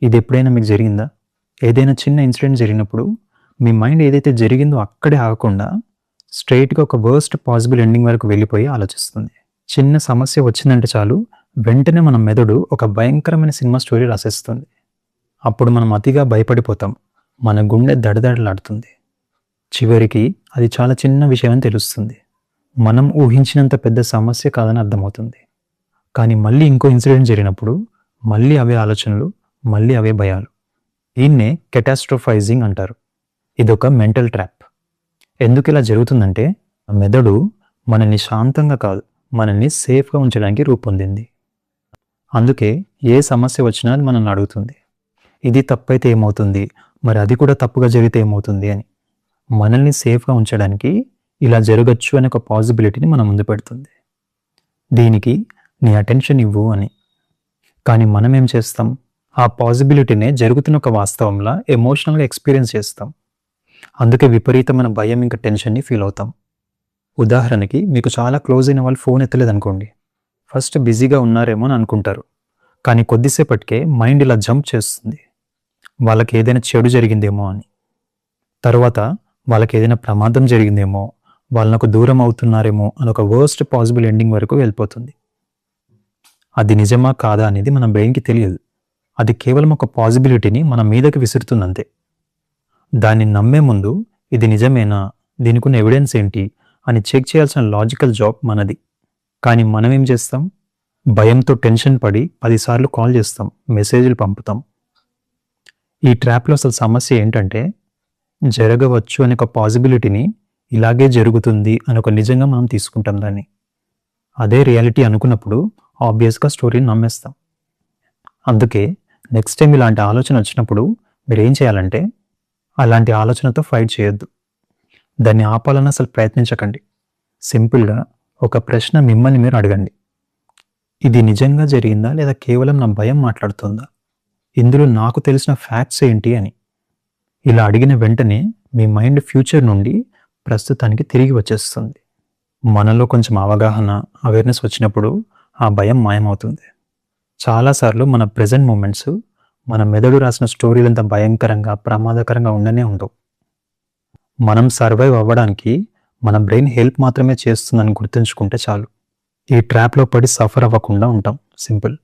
ఇది ఎప్పుడైనా మీకు జరిగిందా? ఏదైనా చిన్న ఇన్సిడెంట్ జరిగినప్పుడు మీ మైండ్ ఏదైతే జరిగిందో అక్కడే ఆగకుండా స్ట్రెయిట్‌గా ఒక వర్స్ట్ పాసిబుల్ ఎండింగ్ వరకు వెళ్ళిపోయి ఆలోచిస్తుంది. చిన్న సమస్య వచ్చిందంటే చాలు వెంటనే మన మెదడు ఒక భయంకరమైన సినిమా స్టోరీ రాసేస్తుంది. అప్పుడు మనం అతిగా భయపడిపోతాం. మన గుండె దడదడలాడుతుంది. చివరికి అది చాలా చిన్న విషయం అని తెలుస్తుంది. మనం ఊహించినంత పెద్ద సమస్య కాదని అర్థమవుతుంది. కానీ మళ్ళీ ఇంకో ఇన్సిడెంట్ జరిగినప్పుడు మళ్ళీ అవే ఆలోచనలు, మళ్ళీ అవే భయాలు. దీన్నే కెటాస్ట్రోఫైజింగ్ అంటారు. ఇదొక మెంటల్ ట్రాప్. ఎందుకు ఇలా జరుగుతుందంటే మెదడు మనల్ని శాంతంగా కాదు, మనల్ని సేఫ్గా ఉంచడానికి రూపొందింది. అందుకే ఏ సమస్య వచ్చినా అది మనల్ని అడుగుతుంది, ఇది తప్పైతే ఏమవుతుంది, మరి అది కూడా తప్పుగా జరిగితే ఏమవుతుంది అని. మనల్ని సేఫ్గా ఉంచడానికి ఇలా జరగచ్చు అనే ఒక పాసిబిలిటీని మన ముందు పెడుతుంది. దీనికి నీ అటెన్షన్ ఇవ్వు అని. కానీ మనం ఏం చేస్తాం? ఆ పాసిబిలిటీనే జరుగుతున్న ఒక వాస్తవంలా ఎమోషనల్గా ఎక్స్పీరియన్స్ చేస్తాం. అందుకే విపరీతమైన భయం ఇంకా టెన్షన్ని ఫీల్ అవుతాం. ఉదాహరణకి మీకు చాలా క్లోజ్ అయిన వాళ్ళు ఫోన్ ఎత్తలేదనుకోండి. ఫస్ట్ బిజీగా ఉన్నారేమో అని అనుకుంటారు. కానీ కొద్దిసేపటికే మైండ్ ఇలా జంప్ చేస్తుంది, వాళ్ళకి ఏదైనా చెడు జరిగిందేమో అని. తర్వాత వాళ్ళకి ఏదైనా ప్రమాదం జరిగిందేమో, వాళ్ళకు దూరం అవుతున్నారేమో అని ఒక వర్స్ట్ పాసిబుల్ ఎండింగ్ వరకు వెళ్ళిపోతుంది. అది నిజమా కాదా అనేది మన బ్రెయిన్కి తెలియదు. అది కేవలం ఒక పాసిబిలిటీని మన మీదకి విసురుతుందంతే. దాన్ని నమ్మే ముందు ఇది నిజమేనా, దీనికి ఉన్న ఎవిడెన్స్ ఏంటి అని చెక్ చేయాల్సిన లాజికల్ జాబ్ మనది. కానీ మనం ఏం చేస్తాం? భయంతో టెన్షన్ పడి 10 సార్లు కాల్ చేస్తాం, మెసేజ్లు పంపుతాం. ఈ ట్రాప్లో అసలు సమస్య ఏంటంటే జరగవచ్చు అనే ఒక పాసిబిలిటీని ఇలాగే జరుగుతుంది అని ఒక నిజంగా మనం తీసుకుంటాం దాన్ని. అదే రియాలిటీ అనుకున్నప్పుడు ఆబ్వియస్గా స్టోరీని నమ్మేస్తాం. అందుకే నెక్స్ట్ టైం ఇలాంటి ఆలోచన వచ్చినప్పుడు మీరు ఏం చేయాలంటే అలాంటి ఆలోచనతో ఫైట్ చేయొద్దు. దాన్ని ఆపాలని అసలు ప్రయత్నించకండి. సింపుల్గా ఒక ప్రశ్న మిమ్మల్ని మీరు అడగండి, ఇది నిజంగా జరిగిందా లేదా కేవలం నా భయం మాట్లాడుతుందా? ఇందులో నాకు తెలిసిన ఫ్యాక్ట్స్ ఏంటి అని. ఇలా అడిగిన వెంటనే మీ మైండ్ ఫ్యూచర్ నుండి ప్రస్తుతానికి తిరిగి వచ్చేస్తుంది. మనలో కొంచెం అవగాహన, అవేర్నెస్ వచ్చినప్పుడు ఆ భయం మాయమవుతుంది. చాలాసార్లు మన ప్రెజెంట్ మూమెంట్స్ మన మెదడు రాసిన స్టోరీలంత భయంకరంగా, ప్రమాదకరంగా ఉండనే ఉండవు. మనం సర్వైవ్ అవ్వడానికి మన బ్రెయిన్ హెల్ప్ మాత్రమే చేస్తుందని గుర్తుంచుకుంటే చాలు. ఈ ట్రాప్లో పడి సఫర్ అవ్వకుండా ఉంటాం. సింపుల్.